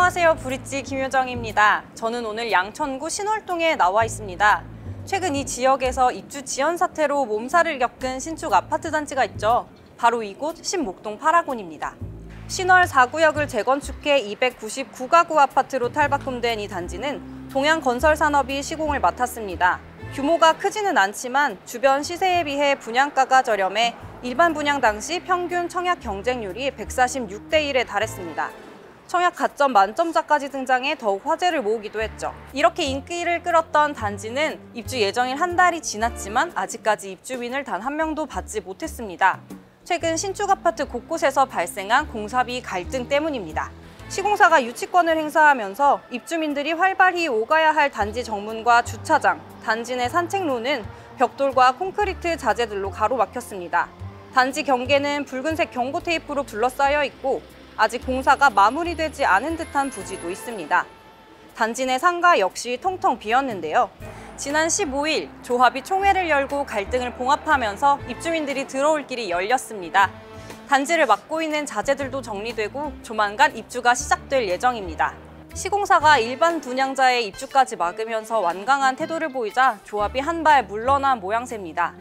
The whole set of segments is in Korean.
안녕하세요. 브릿지 김효정입니다. 저는 오늘 양천구 신월동에 나와 있습니다. 최근 이 지역에서 입주 지연 사태로 몸살을 겪은 신축 아파트 단지가 있죠. 바로 이곳 신목동 8하곤입니다. 신월 4구역을 재건축해 299가구 아파트로 탈바꿈된 이 단지는 동양건설산업이 시공을 맡았습니다. 규모가 크지는 않지만 주변 시세에 비해 분양가가 저렴해 일반 분양 당시 평균 청약 경쟁률이 146대 1에 달했습니다. 청약 가점 만점자까지 등장해 더욱 화제를 모으기도 했죠. 이렇게 인기를 끌었던 단지는 입주 예정일 한 달이 지났지만 아직까지 입주민을 단 한 명도 받지 못했습니다. 최근 신축 아파트 곳곳에서 발생한 공사비 갈등 때문입니다. 시공사가 유치권을 행사하면서 입주민들이 활발히 오가야 할 단지 정문과 주차장, 단지 내 산책로는 벽돌과 콘크리트 자재들로 가로막혔습니다. 단지 경계는 붉은색 경고 테이프로 둘러싸여 있고 아직 공사가 마무리되지 않은 듯한 부지도 있습니다. 단지 내 상가 역시 텅텅 비었는데요. 지난 15일 조합이 총회를 열고 갈등을 봉합하면서 입주민들이 들어올 길이 열렸습니다. 단지를 막고 있는 자재들도 정리되고 조만간 입주가 시작될 예정입니다. 시공사가 일반 분양자의 입주까지 막으면서 완강한 태도를 보이자 조합이 한 발 물러난 모양새입니다.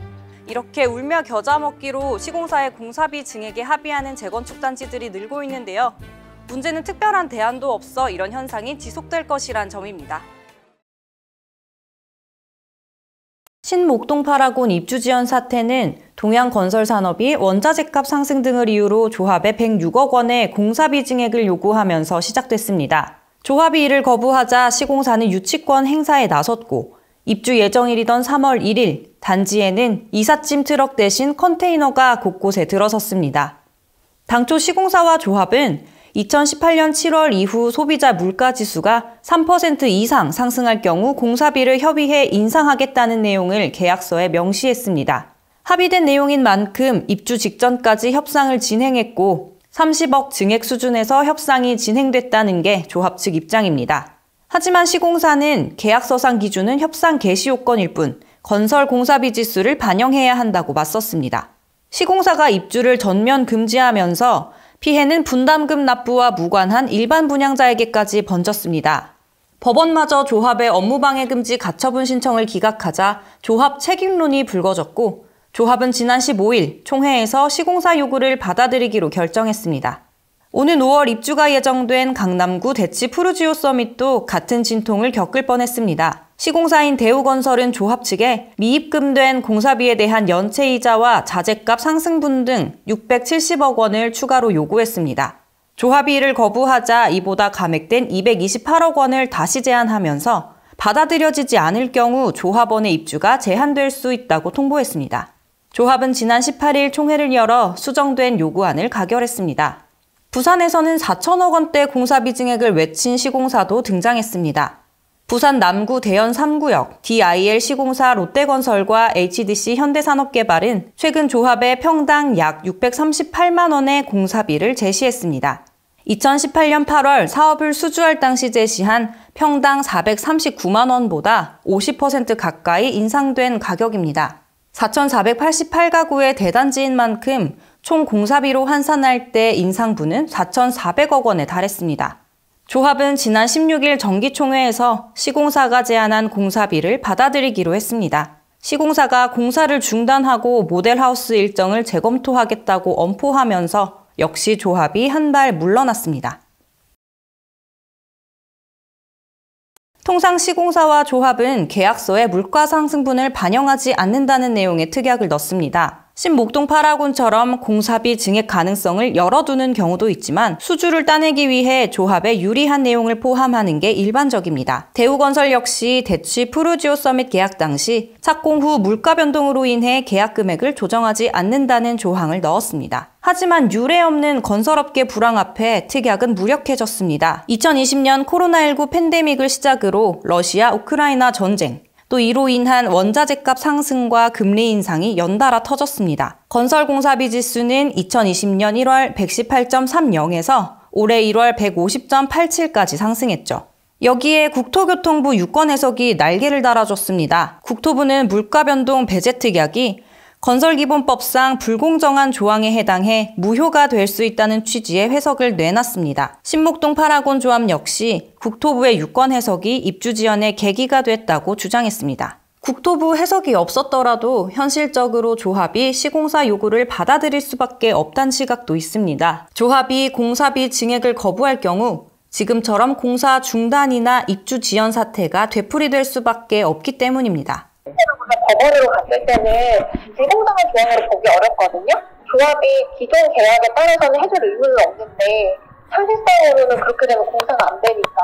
이렇게 울며 겨자 먹기로 시공사의 공사비 증액에 합의하는 재건축 단지들이 늘고 있는데요. 문제는 특별한 대안도 없어 이런 현상이 지속될 것이란 점입니다. 신목동 8하곤 입주 지연 사태는 동양건설산업이 원자재값 상승 등을 이유로 조합에 106억 원의 공사비 증액을 요구하면서 시작됐습니다. 조합이 이를 거부하자 시공사는 유치권 행사에 나섰고 입주 예정일이던 3월 1일 단지에는 이삿짐 트럭 대신 컨테이너가 곳곳에 들어섰습니다. 당초 시공사와 조합은 2018년 7월 이후 소비자 물가지수가 3% 이상 상승할 경우 공사비를 협의해 인상하겠다는 내용을 계약서에 명시했습니다. 합의된 내용인 만큼 입주 직전까지 협상을 진행했고 30억 증액 수준에서 협상이 진행됐다는 게 조합 측 입장입니다. 하지만 시공사는 계약서상 기준은 협상 개시 요건일 뿐 건설 공사비 지수를 반영해야 한다고 맞섰습니다. 시공사가 입주를 전면 금지하면서 피해는 분담금 납부와 무관한 일반 분양자에게까지 번졌습니다. 법원마저 조합의 업무방해 금지 가처분 신청을 기각하자 조합 책임론이 불거졌고 조합은 지난 15일 총회에서 시공사 요구를 받아들이기로 결정했습니다. 오는 5월 입주가 예정된 강남구 대치 푸르지오 서밋도 같은 진통을 겪을 뻔했습니다. 시공사인 대우건설은 조합 측에 미입금된 공사비에 대한 연체이자와 자재값 상승분 등 670억 원을 추가로 요구했습니다. 조합이 이를 거부하자 이보다 감액된 228억 원을 다시 제안하면서 받아들여지지 않을 경우 조합원의 입주가 제한될 수 있다고 통보했습니다. 조합은 지난 18일 총회를 열어 수정된 요구안을 가결했습니다. 부산에서는 4천억 원대 공사비 증액을 외친 시공사도 등장했습니다. 부산 남구 대연 3구역, DIL 시공사 롯데건설과 HDC 현대산업개발은 최근 조합에 평당 약 638만 원의 공사비를 제시했습니다. 2018년 8월 사업을 수주할 당시 제시한 평당 439만 원보다 50% 가까이 인상된 가격입니다. 4,488가구의 대단지인 만큼 총 공사비로 환산할 때 인상분은 4,400억 원에 달했습니다. 조합은 지난 16일 정기총회에서 시공사가 제안한 공사비를 받아들이기로 했습니다. 시공사가 공사를 중단하고 모델하우스 일정을 재검토하겠다고 엄포하면서 역시 조합이 한 발 물러났습니다. 통상 시공사와 조합은 계약서에 물가 상승분을 반영하지 않는다는 내용의 특약을 넣습니다. 신목동 8하곤처럼 공사비 증액 가능성을 열어두는 경우도 있지만 수주를 따내기 위해 조합에 유리한 내용을 포함하는 게 일반적입니다. 대우건설 역시 대치 푸르지오 서밋 계약 당시 착공 후 물가 변동으로 인해 계약 금액을 조정하지 않는다는 조항을 넣었습니다. 하지만 유례 없는 건설업계 불황 앞에 특약은 무력해졌습니다. 2020년 코로나19 팬데믹을 시작으로 러시아, 우크라이나 전쟁, 또 이로 인한 원자재값 상승과 금리 인상이 연달아 터졌습니다. 건설 공사비 지수는 2020년 1월 118.30에서 올해 1월 150.87까지 상승했죠. 여기에 국토교통부 유권 해석이 날개를 달아줬습니다. 국토부는 물가 변동 배제 특약이 건설기본법상 불공정한 조항에 해당해 무효가 될 수 있다는 취지의 해석을 내놨습니다. 신목동 파라곤 조합 역시 국토부의 유권 해석이 입주 지연의 계기가 됐다고 주장했습니다. 국토부 해석이 없었더라도 현실적으로 조합이 시공사 요구를 받아들일 수밖에 없다는 시각도 있습니다. 조합이 공사비 증액을 거부할 경우 지금처럼 공사 중단이나 입주 지연 사태가 되풀이될 수밖에 없기 때문입니다. 법원으로 갔을 때는 불공정한 조항으로 보기 어렵거든요. 조합이 기존 계약에 따라서는 해줄 의무는 없는데 사실상으로는 그렇게 되면 공사가 안 되니까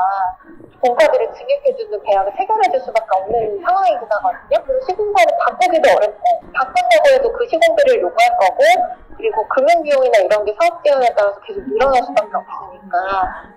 공사비를 증액해주는 계약을 체결해줄 수밖에 없는 상황이긴 하거든요. 그래서 시공사를 바꾸기도 어렵고 바꾼다고 해도 그 시공비를 요구할 거고 그리고 금융비용이나 이런 게 사업 지원에 따라서 계속 늘어날 수밖에 없으니까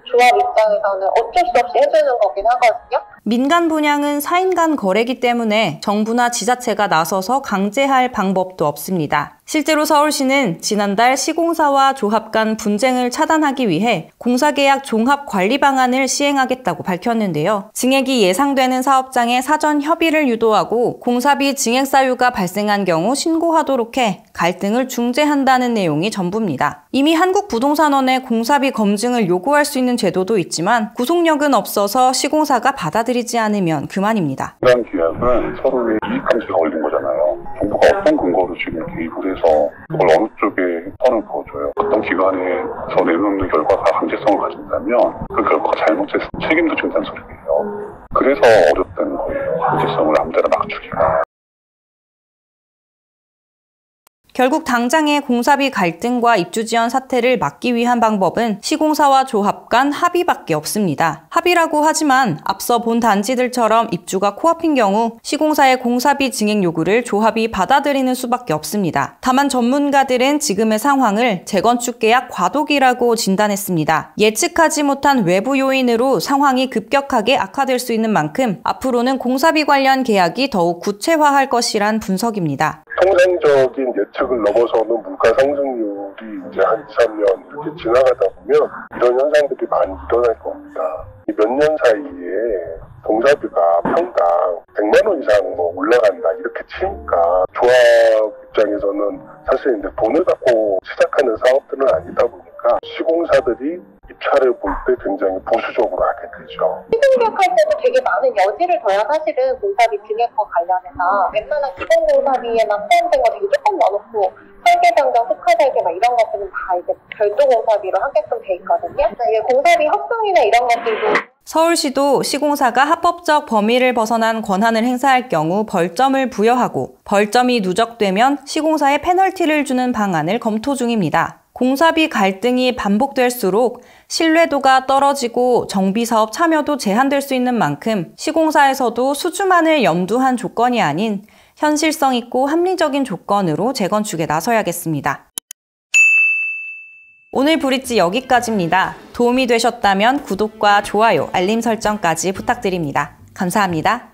조합 입장에서는 어쩔 수 없이 해주는 거긴 하거든요. 민간 분양은 사인 간 거래이기 때문에 정부나 지자체가 나서서 강제할 방법도 없습니다. 실제로 서울시는 지난달 시공사와 조합 간 분쟁을 차단하기 위해 공사계약 종합관리 방안을 시행하겠다고 밝혔는데요. 증액이 예상되는 사업장에 사전 협의를 유도하고 공사비 증액 사유가 발생한 경우 신고하도록 해 갈등을 중재한다는 내용이 전부입니다. 이미 한국부동산원에 공사비 검증을 요구할 수 있는 제도도 있지만 구속력은 없어서 시공사가 받아들이지 않으면 그만입니다. 이런 계약은 서로의 이익 감수가 걸린 거잖아요. 정부가 어떤 근거로 지금 개입을 해서 그걸 어느 쪽에 선을 그어줘요. 어떤 기관에서 내놓는 결과가 강제성을 가진다면 그 결과가 잘못됐을 때 책임도 진다는 소리예요. 그래서 어렵다는 거예요. 강제성을 아무데나 맞추기가. 결국 당장의 공사비 갈등과 입주 지연 사태를 막기 위한 방법은 시공사와 조합 간 합의밖에 없습니다. 합의라고 하지만 앞서 본 단지들처럼 입주가 코앞인 경우 시공사의 공사비 증액 요구를 조합이 받아들이는 수밖에 없습니다. 다만 전문가들은 지금의 상황을 재건축 계약 과도기라고 진단했습니다. 예측하지 못한 외부 요인으로 상황이 급격하게 악화될 수 있는 만큼 앞으로는 공사비 관련 계약이 더욱 구체화할 것이란 분석입니다. 통상적인 예측을 넘어서는 물가 상승률이 이제 한 2, 3년 이렇게 지나가다 보면 이런 현상들이 많이 일어날 겁니다. 몇 년 사이에 공사비가 평당 100만 원 이상 올라간다 이렇게 치니까 조합 입장에서는 사실 이제 돈을 갖고 시작하는 사업들은 아니다 보니까 시공사들이 입찰을 볼 때 굉장히 보수적으로 하게 되죠. 시공계약할 때도 되게 많은 여지를 둬야 사실은 공사비 증액과 관련해서 웬만한 기본 공사비에만 포함된 거 되게 조금 넣어놓고 설계 변경, 특화 설계 막 이런 것들은 다 이제 별도 공사비로 하게끔 돼 있거든요. 이게 공사비 협상이나 이런 것들도 서울시도 시공사가 합법적 범위를 벗어난 권한을 행사할 경우 벌점을 부여하고 벌점이 누적되면 시공사에 페널티를 주는 방안을 검토 중입니다. 공사비 갈등이 반복될수록 신뢰도가 떨어지고 정비사업 참여도 제한될 수 있는 만큼 시공사에서도 수주만을 염두한 조건이 아닌 현실성 있고 합리적인 조건으로 재건축에 나서야겠습니다. 오늘 브릿지 여기까지입니다. 도움이 되셨다면 구독과 좋아요, 알림 설정까지 부탁드립니다. 감사합니다.